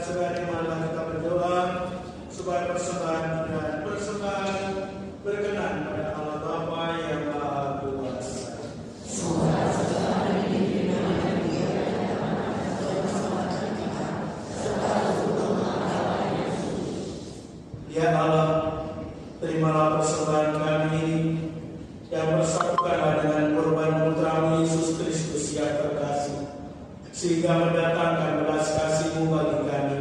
sekali malam kita berdoa supaya persembahan dan persembahan berkenan pada Allah Bapa yang Maha Kuasa. Ya Allah, terimalah persembahan kami dan persatukanlah dengan korban putra-Mu Yesus Kristus yang terkasih, sehingga mendatangkan belas kasih-Mu bagi kami,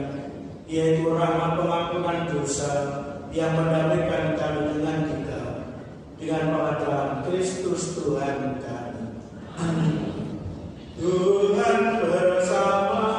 yaitu rahmat pengampunan dosa yang mendamaikan kami dengan Engkau, dengan pengadilan Kristus Tuhan kami. Amin. Tuhan bersamaku.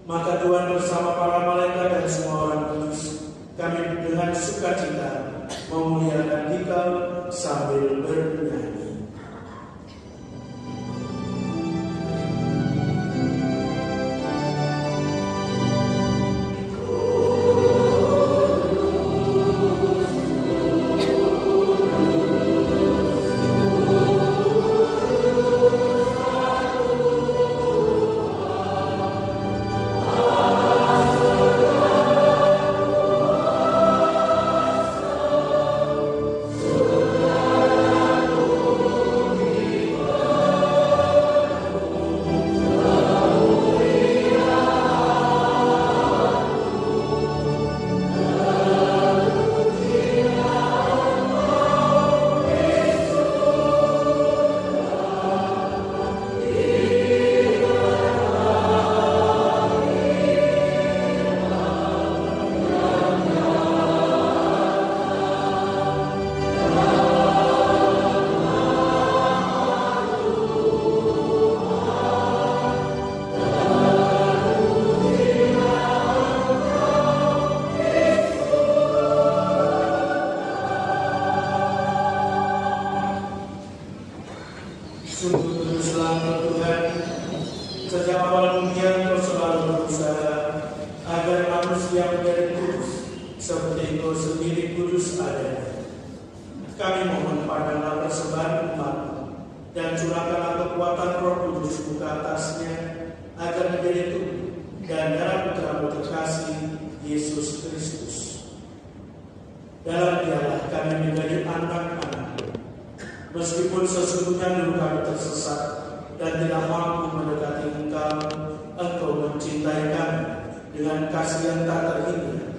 Maka Tuhan bersama para malaikat dan semua orang kudus, kami dengan sukacita memuliakan Dikau sambil bernyanyi. Meskipun sesungguhnya dulu kami tersesat dan tidak mampu mendekati Engkau, Engkau mencintai kami dengan kasih yang tak terhingga.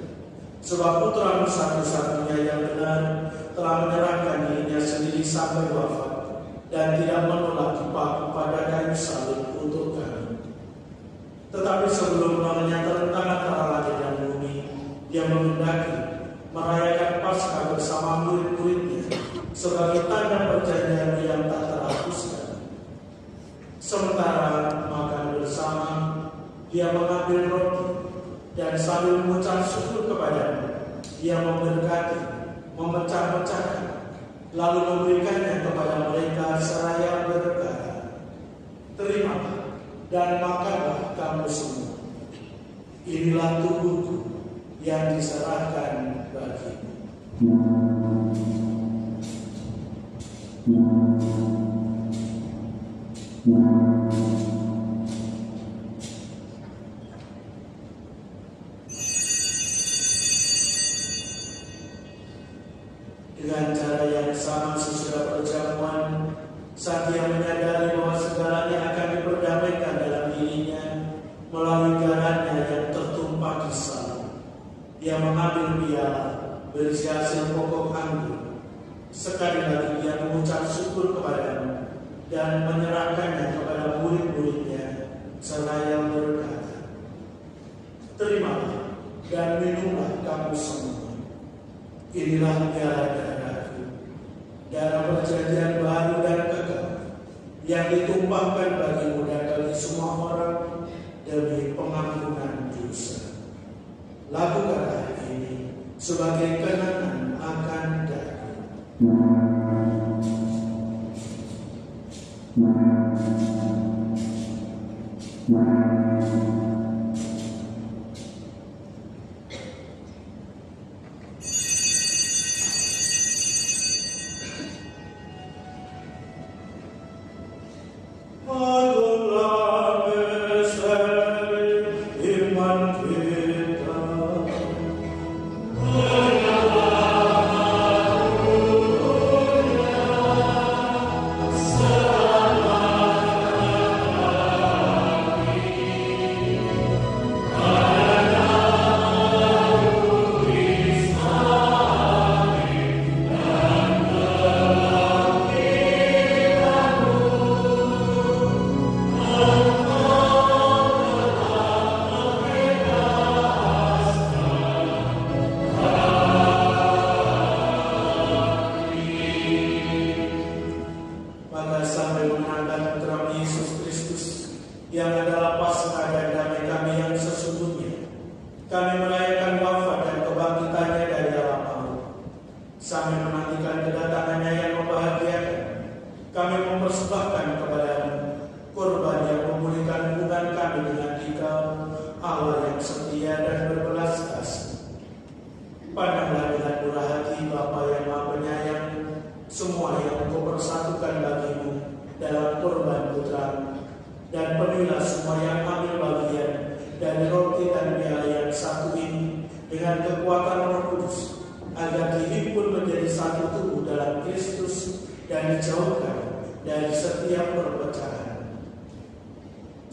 Sebab Putra-Mu satu-satunya yang benar telah menyerahkan dirinya sendiri sampai wafat dan tidak menolak dipaku pada kayu salib untuk kami. Tetapi sebelum malamnya terentang antara langit dan bumi, Dia menghendaki merayakan Paskah bersama murid-muridnya sebagai tanda perjanjian yang tak terhapuskan. Sementara makan bersama, Dia mengambil roti dan sambil mengucap syukur kepada-Mu, Dia memberkati, memecah-mecahkan, lalu memberikannya kepada mereka seraya berkata, "Terimalah dan makanlah kamu semua. Inilah tubuhku yang diserahkan bagimu." Dengan cara yang sama sesudah perjamuan, saat dia menyadari bahwa segalanya akan diperdamaikan dalam dirinya melalui darahnya yang tertumpah di salib, dia mengambil piala berisi hasil pokok anggur. Sekali lagi dia mengucap syukur kepadanya dan menyerahkannya kepada murid-muridnya, seraya berkata, "Terimalah dan minumlah kamu semua. Inilah piala darahku, darah perjanjian baru dan kekal, yang ditumpahkan bagimu dan bagi semua orang demi pengampunan dosa. Lakukanlah ini sebagai kenangan akan daku."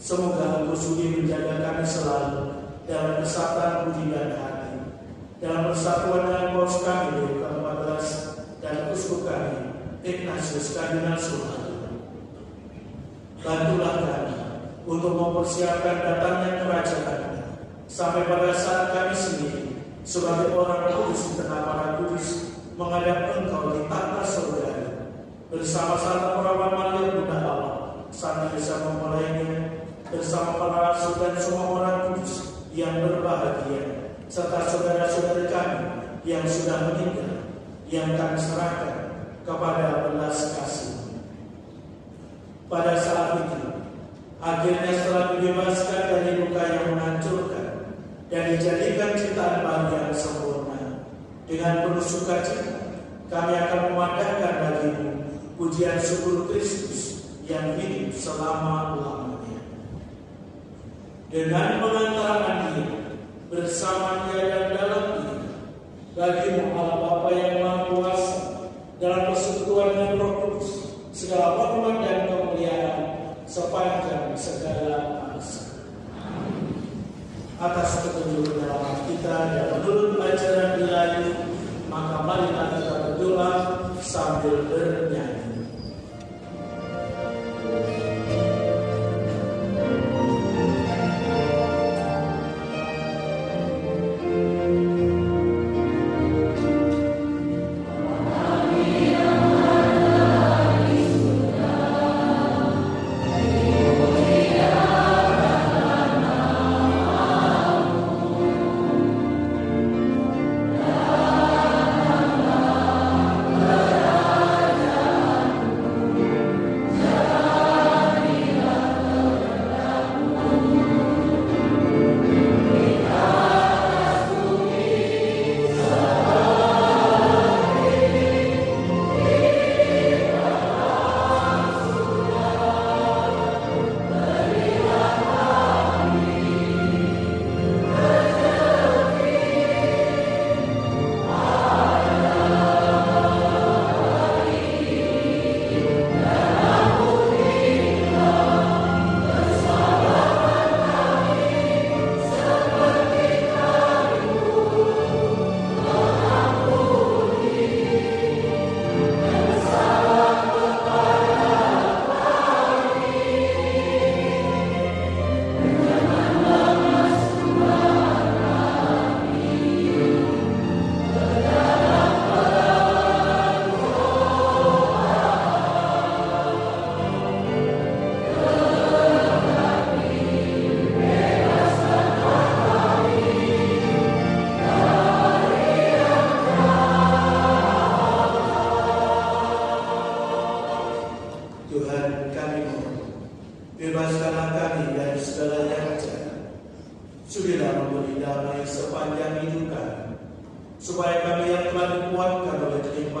Semoga Engkau sudi menjaga kami selalu dalam kesatuan budi dan hati, dalam persatuan dengan Paus kami Leo ke-14 dan Uskup kami Ignatius Kardinal Suharto. Bantulah kami untuk mempersiapkan datangnya kerajaan sampai pada saat kami sendiri sebagai orang kudus di tengah para kudus menghadap Engkau di tahta surga bersama-sama perawan Maria Bunda Allah sambil bisa memulainya bersama para rasul dan semua orang kudus yang berbahagia, serta saudara-saudara kami yang sudah meninggal, yang kami serahkan kepada belas kasih. Pada saat itu, akhirnya setelah dibebaskan dari luka yang menghancurkan dan dijadikan ciptaan baru yang sempurna, dengan penuh sukacita kami akan memandangkan bagimu pujian syukur Kristus yang hidup selama-lamanya. Dengan pengantaran Dia, bersama Dia dan dalam Dia, bagimu Allah Bapa yang Maha Kuasa, dalam persekutuan dengan Roh Kudus, segala hormat dan kemuliaan sepanjang segala masa. Atas petunjuk dalam kita dan menurut ajaran ilahi, maka marilah kita berdoa sambil bernyanyi. Amen.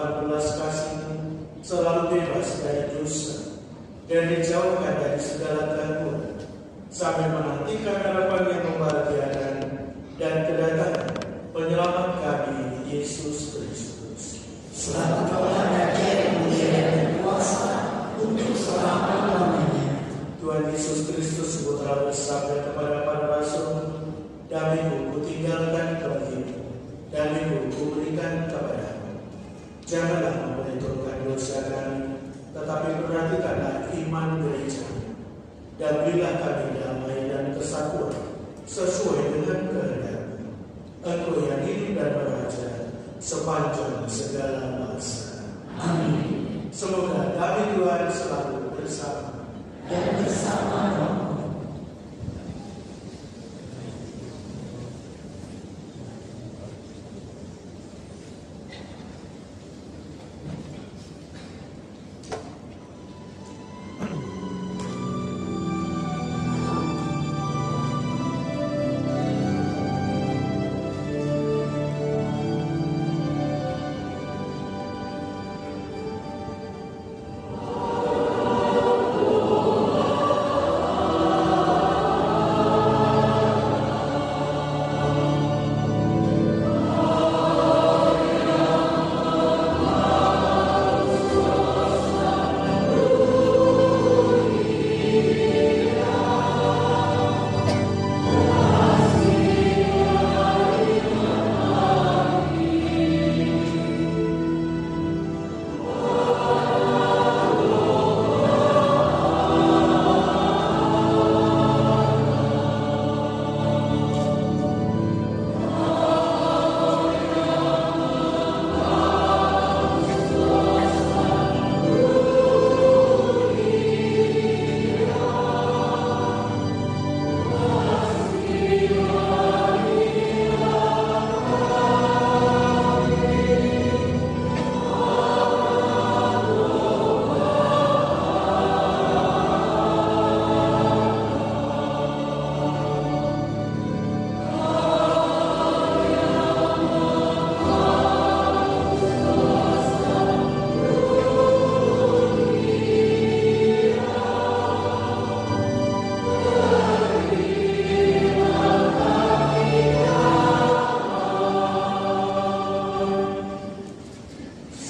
berlimpah belas kasih, selalu bebas dari dosa, dan dijauhkan dari segala gangguan, sampai menantikan harapan yang membahagiakan dan kedatangan penyelamat kami, Yesus Kristus. Selamat kepada Dia yang mulia dan kuasa untuk selama-lamanya. Tuhan Yesus Kristus Putra bersabda kepada para rasul, "Damai-Ku kutinggalkan bagimu, damai-Ku kuberikan kepadamu. Janganlah memperhitungkan dosa kami, tetapi perhatikanlah iman gereja. Dan berilah kami damai dan kesatuan sesuai dengan kehendak-Mu. Engkau yang hidup dan beraja sepanjang segala masa." Amin. Semoga damai Tuhan selalu bersama Dan bersama rohmu.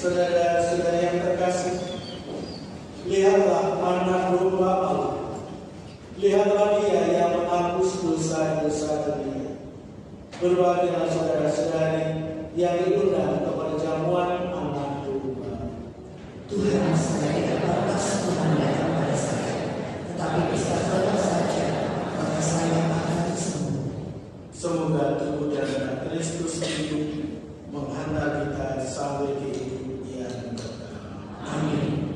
Saudara-saudara yang terkasih, lihatlah anak domba Allah. Lihatlah Dia yang menghapus dosa-dosa dunia. Berbahagialah saudara-saudari yang diundang ke perjamuan anak domba. Tuhan, saya tidak pantas Tuhan datang pada saya, tetapi berkatalah saja, maka saya akan sembuh. Semoga tubuh dan darah Kristus hidup menghantar kita sampai ke hidup yang kekal. Amin.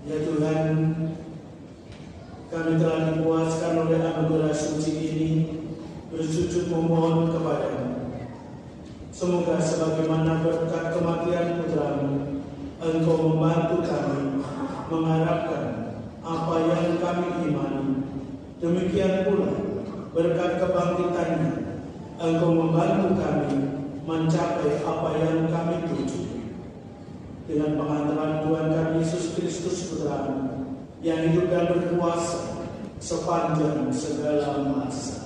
Ya Tuhan, kami telah dipuaskan oleh anugerah suci ini, bersujud memohon kepadamu. Semoga sebagaimana berkat kematian Putra-Mu, Engkau membantu kami mengharapkan apa yang kami imani. Demikian pula berkat kebangkitannya, Engkau membantu kami mencapai apa yang kami tuju. Dengan pengantaran Tuhan kami Yesus Kristus Putra-Mu, yang hidup dan berkuasa sepanjang segala masa.